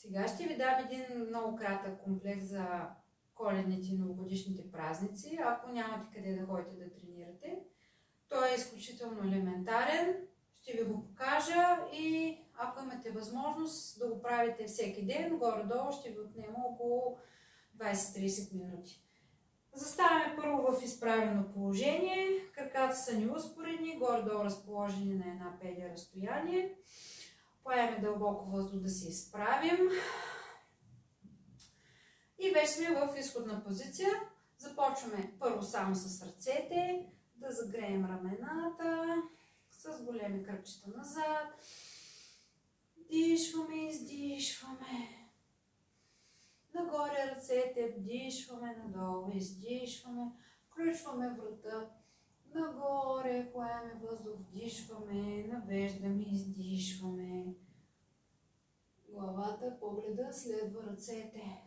Сега ще ви дам един много кратък комплекс за коледните и новогодишните празници, ако нямате къде да ходите да тренирате. Той е изключително елементарен, ще ви го покажа и ако имате възможност да го правите всеки ден, горе-долу ще ви отнема около 20-30 минути. Заставаме първо в изправено положение, краката са ни успоредни, горе-долу разположени на една педия разстояние. Поемаме дълбоко въздух да се изправим. И вече сме в изходна позиция. Започваме първо само с ръцете, да загреем рамената, с големи кръчета назад. Вдишваме, издишваме. Нагоре ръцете, вдишваме, надолу, издишваме. Включваме врата. Нагоре, поемаме въздух, вдишваме, навеждаме, издишваме. Главата, погледа следва ръцете.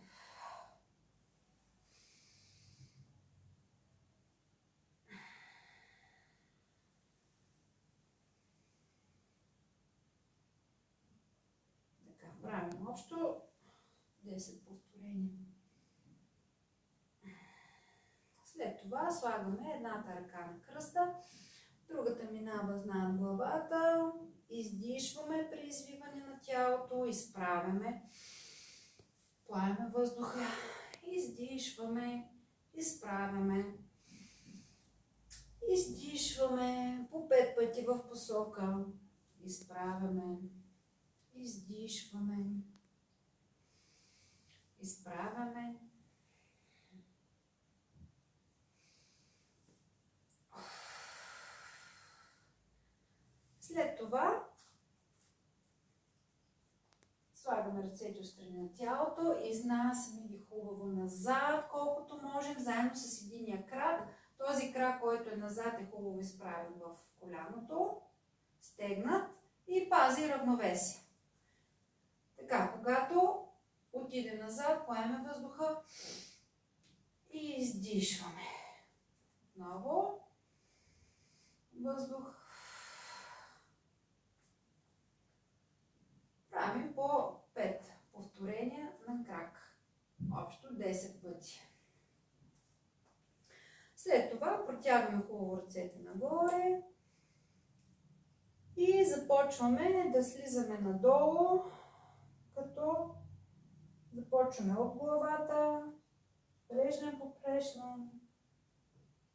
Така, правим общо 10 повторения. След това слагаме едната ръка на кръста, другата минава над главата, издишваме при извиване на тялото, изправяме, поемаме въздуха, издишваме, изправяме, издишваме по 5 пъти в посока, изправяме, издишваме, изправяме. След това слагаме ръцете отстрани на тялото, изнасяме ги хубаво назад, колкото можем, заедно с единия крак. Този крак, който е назад, е хубаво изправен в коляното, стегнат и пази равновесие. Така, когато отидем назад, поемем въздуха и издишваме. Отново въздух. Правим по 5 повторения на крак. Общо 10 пъти. След това протягаме хубаво ръцете нагоре и започваме да слизаме надолу, като започваме от главата, прежнем по прежнем,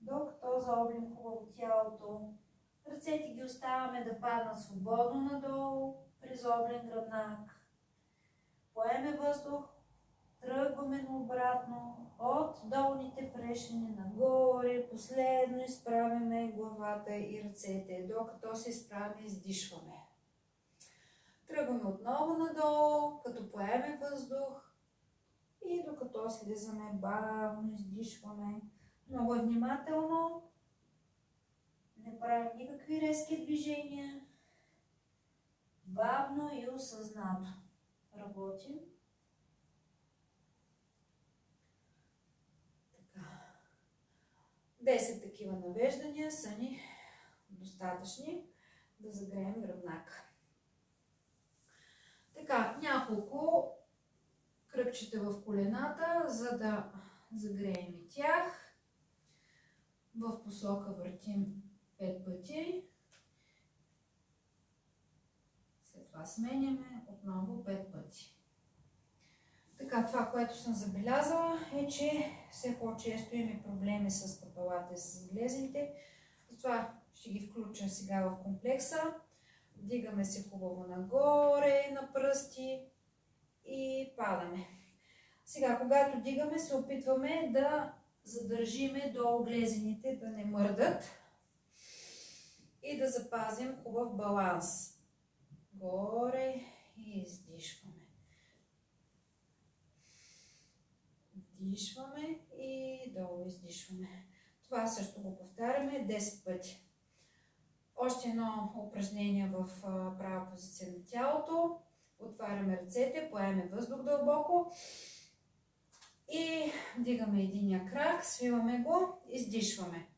докато заоблим хубаво тялото. Ръцете ги оставяме да паднат свободно надолу, призоблен гръбнак. Поеме въздух, тръгваме наобратно, от долните прешени нагоре, последно изправяме главата и ръцете, докато се изправяме, издишваме. Тръгваме отново надолу, като поеме въздух и докато слизаме бавно, издишваме. Много внимателно, не правим никакви резки движения. Бавно и осъзнато работим. Така. 10 такива навеждания са ни достатъчни да загреем гръбнака. Така, няколко кръгчета в колената, за да загреем и тях. В посока въртим 5 пъти. Това сменяме отново 5 пъти. Така, това, което съм забелязала е, че все по-често имаме проблеми с стъпалата и с глезените. Затова ще ги включа сега в комплекса. Вдигаме се хубаво нагоре на пръсти и падаме. Сега, когато дигаме, се опитваме да задържиме долу глезените, да не мърдат и да запазим хубав баланс. Горе и издишваме. Вдишваме и долу издишваме. Това също го повтаряме 10 пъти. Още едно упражнение в права позиция на тялото. Отваряме ръцете, поемаме въздух дълбоко и вдигаме единия крак, свиваме го, издишваме.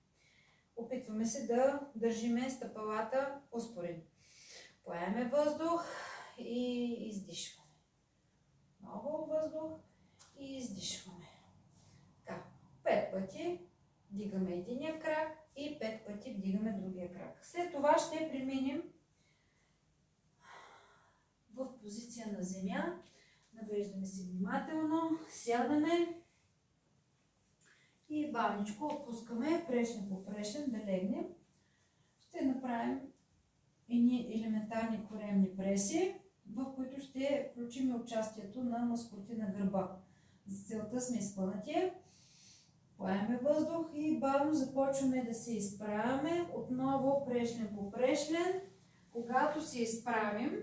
Опитваме се да държиме стъпалата успоредно. Поемаме въздух и издишваме. издишваме. Така, 5 пъти вдигаме единия крак и 5 пъти вдигаме другия крак. След това ще преминем в позиция на земя. Навеждаме се внимателно, сядаме и бавничко отпускаме прешен по прешен да легнем. Ще направим едни елементарни коремни преси, в които ще включим участието на мускулите на гърба. За целта сме изпънати. Поемаме въздух и бавно започваме да се изправяме. Отново прешлен по прешлен. Когато се изправим,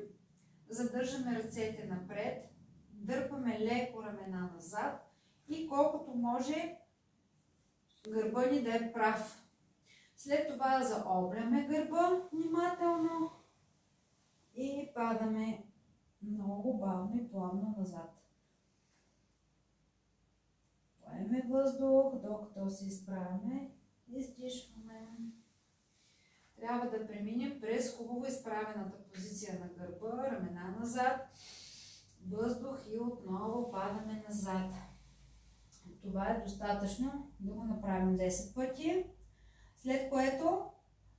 задържаме ръцете напред, дърпаме леко ramена назад и колкото може гърба ни да е прав. След това заобляме гърба внимателно и падаме много бавно и плавно назад. Поемаме въздух, докато се изправяме, издишваме. Трябва да преминем през хубаво изправената позиция на гърба, ramена назад, въздух и отново падаме назад. Това е достатъчно да го направим 10 пъти, след което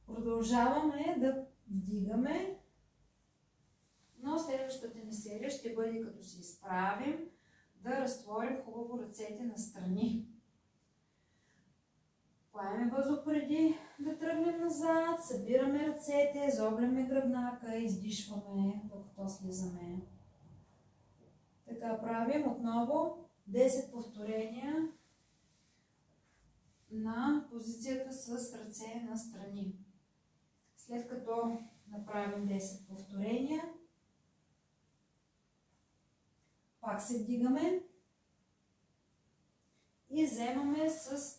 продължаваме да вдигаме, но следващата ни серия ще бъде като се изправим, да разтворим хубаво ръцете настрани. Поемаме въздух преди да тръгнем назад, събираме ръцете, заобляме гръбнака, издишваме, докато слизаме. Така правим отново 10 повторения на позицията с ръце настрани. След като направим 10 повторения, пак се вдигаме и вземаме с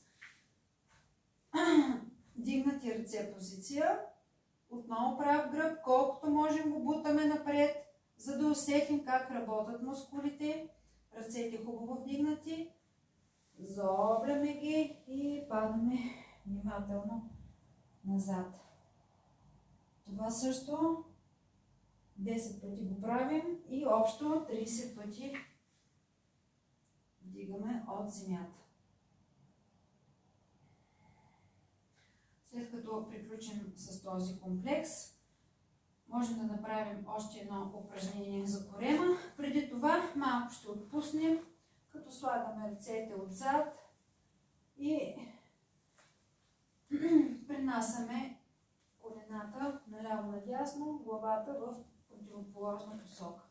дигнати ръце позиция. Отново прав гръб, колкото можем го бутаме напред, за да усетим как работят мускулите. Ръцете хубаво вдигнати, заобляме ги и падаме внимателно назад. Това също 10 пъти го правим и общо 30 пъти вдигаме от земята. След като приключим с този комплекс, можем да направим още едно упражнение за корема. Преди това малко ще отпуснем, като слагаме ръцете отзад и пренасяме колената наляво-надясно, главата в противоположна посока.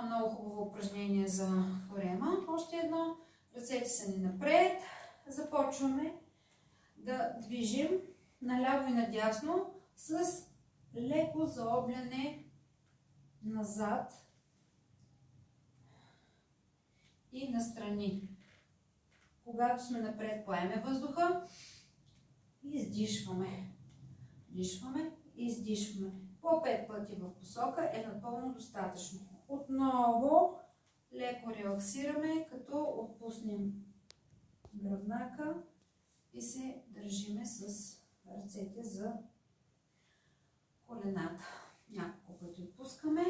Много хубаво упражнение за корема. Още едно. Ръцете са ни напред. Започваме да движим наляво и надясно с леко заобляне назад и настрани. Когато сме напред, поеме въздуха и издишваме. Дишваме и издишваме. По 5 пъти в посока е напълно достатъчно. Отново леко релаксираме, като отпуснем гръбнака и се държиме с ръцете за колената. Няколко пъти отпускаме.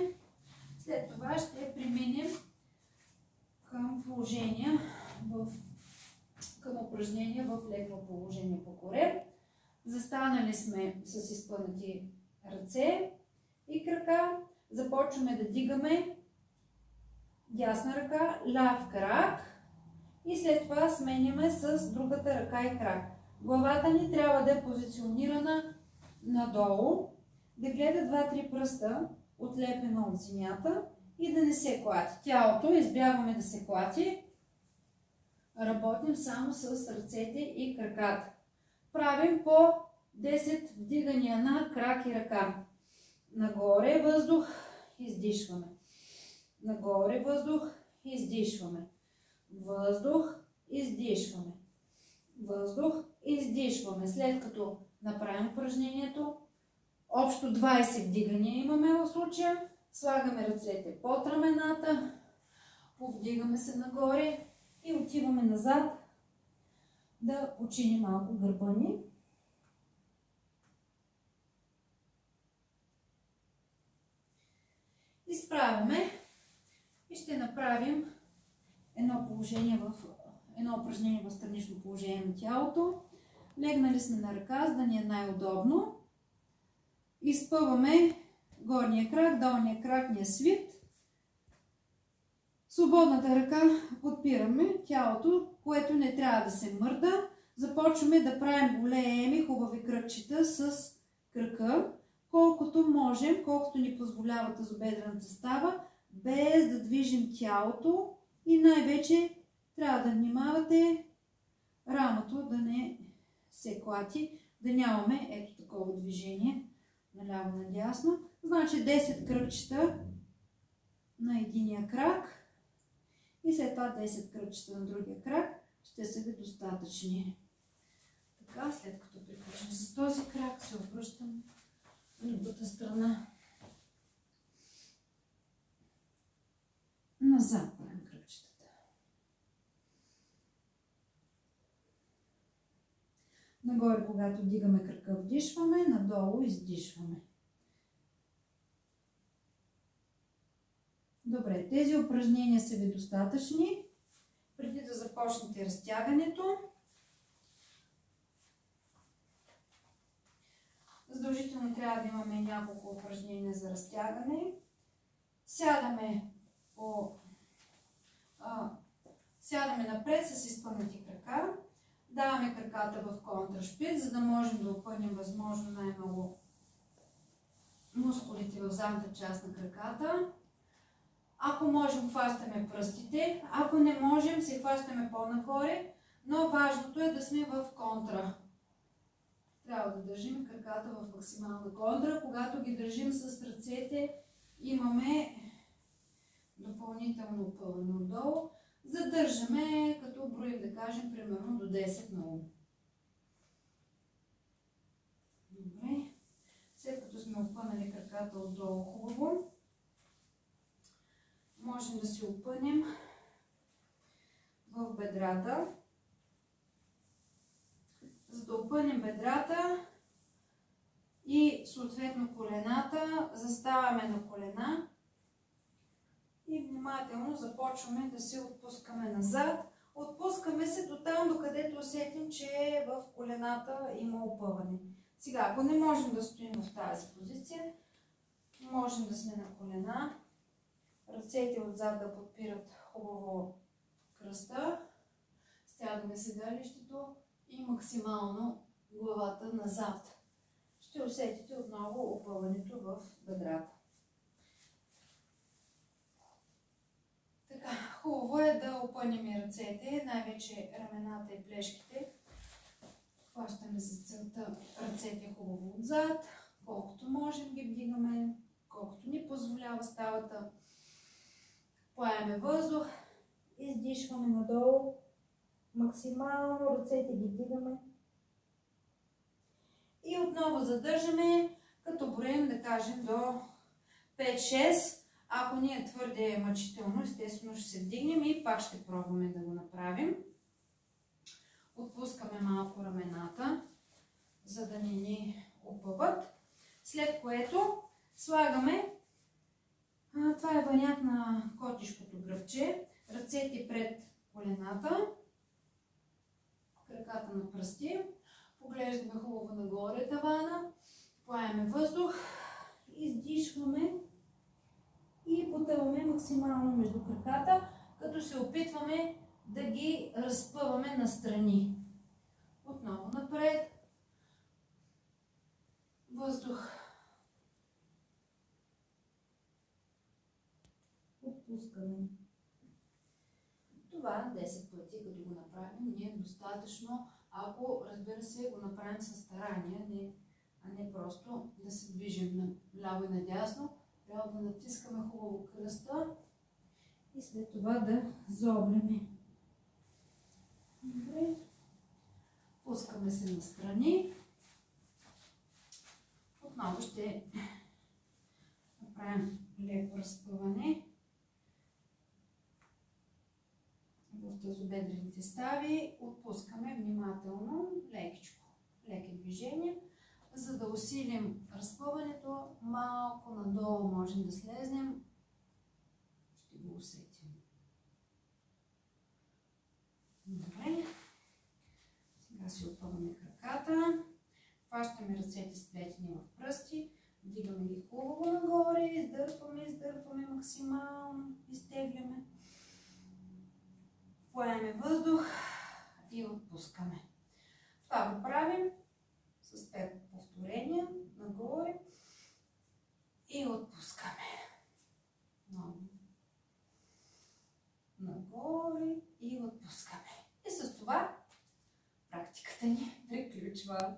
След това ще преминем към упражнения в легно положение по корем. Застанали сме с изпънати ръце и крака. Започваме да дигаме дясна ръка, ляв крак и след това сменяме с другата ръка и крак. Главата ни трябва да е позиционирана надолу, да гледа 2-3 пръста отлепена от земята и да не се клати. Тялото избягваме да се клати. Работим само с ръцете и краката. Правим по 10 вдигания на крак и ръка. Нагоре въздух, издишваме. Нагоре въздух, издишваме. Въздух, издишваме. Въздух, издишваме. След като направим упражнението, общо 20 вдигания имаме в случая. Слагаме ръцете под рамената, повдигаме се нагоре и отиваме назад да почини малко гърба ни. направим едно упражнение в странично положение на тялото. Легнали сме на ръка, за да ни е най-удобно. Изпъваме горния крак, долния крак ни е свит. Свободната ръка подпираме тялото, което не трябва да се мърда. Започваме да правим големи, хубави кръгчета с кръка, колкото можем, колкото ни позволява тазобедрената става, без да движим тялото и най-вече трябва да внимавате рамото да не се клати, да нямаме ето такова движение наляво-надясно. Значи 10 кръгчета на единия крак и след това 10 кръгчета на другия крак ще са ви достатъчни. Така, след като приключим с този крак, се обръщам на другата страна. Назад правим кръгчетата. Нагоре, когато дигаме кръка, вдишваме, надолу издишваме. Добре, тези упражнения са ви достатъчни. Преди да започнете разтягането, задължително трябва да имаме няколко упражнения за разтягане. Сядаме напред с изпънати крака. Даваме краката в контрашпиц, за да можем да опънем възможно най-много мускулите в задната част на краката. Ако можем, хващаме пръстите. Ако не можем, се хващаме по-нагоре. Но важното е да сме в контра. Трябва да държим краката в максимална контра. Когато ги държим с ръцете, имаме допълнително опъване отдолу. Задържаме, като броим, да кажем, примерно до 10 на ум. Добре. След като сме опънали краката отдолу хубаво, можем да се опънем в бедрата. За да опънем бедрата и съответно колената, заставаме на колена и внимателно започваме да се отпускаме назад. Отпускаме се до там, докъдето усетим, че в колената има опъване. Сега, ако не можем да стоим в тази позиция, можем да сме на колена. Ръцете отзад да подпират хубаво кръста. Стягаме седалището и максимално главата назад. Ще усетите отново опъването в бедрата. Така, хубаво е да опънем и ръцете, най-вече рамената и плешките. Хващаме за целта ръцете хубаво отзад, колкото можем ги вдигаме, колкото ни позволява ставата. Поемаме въздух, издишваме надолу, максимално ръцете ги вдигаме. И отново задържаме, като броим, да кажем, до 5-6. Ако ни е твърде мъчително, естествено ще се вдигнем и пак ще пробваме да го направим. Отпускаме малко рамената, за да не ни опъват. След което слагаме, това е вариант на котишкото гръбче, ръцете пред колената, краката на пръсти, поглеждаме хубаво нагоре тавана, поемаме въздух, издишваме и потъваме максимално между краката, като се опитваме да ги разпъваме настрани. Отново напред. Въздух. Отпускаме. Това 10 пъти, като го направим, ни е достатъчно, ако, разбира се, го направим със старание, а не просто да се движим наляво и надясно. Трябва да натискаме хубаво кръста и след това да заоблеме. Добре. Пускаме се настрани. Отново ще направим леко разпъване в тазобедрените стави. Отпускаме внимателно, лекичко, леки движения. За да усилим разпъването, малко надолу можем да слезнем. Ще го усетим. да си опъваме краката. Хващаме ръцете сплетени в пръсти. Вдигаме ги хубаво нагоре. Издърпваме максимално. Изтегляме. Поемаме въздух и отпускаме. Това го правим с 5 повторения. Нагоре. И отпускаме. Нагоре и отпускаме. И с това практиката ни приключва.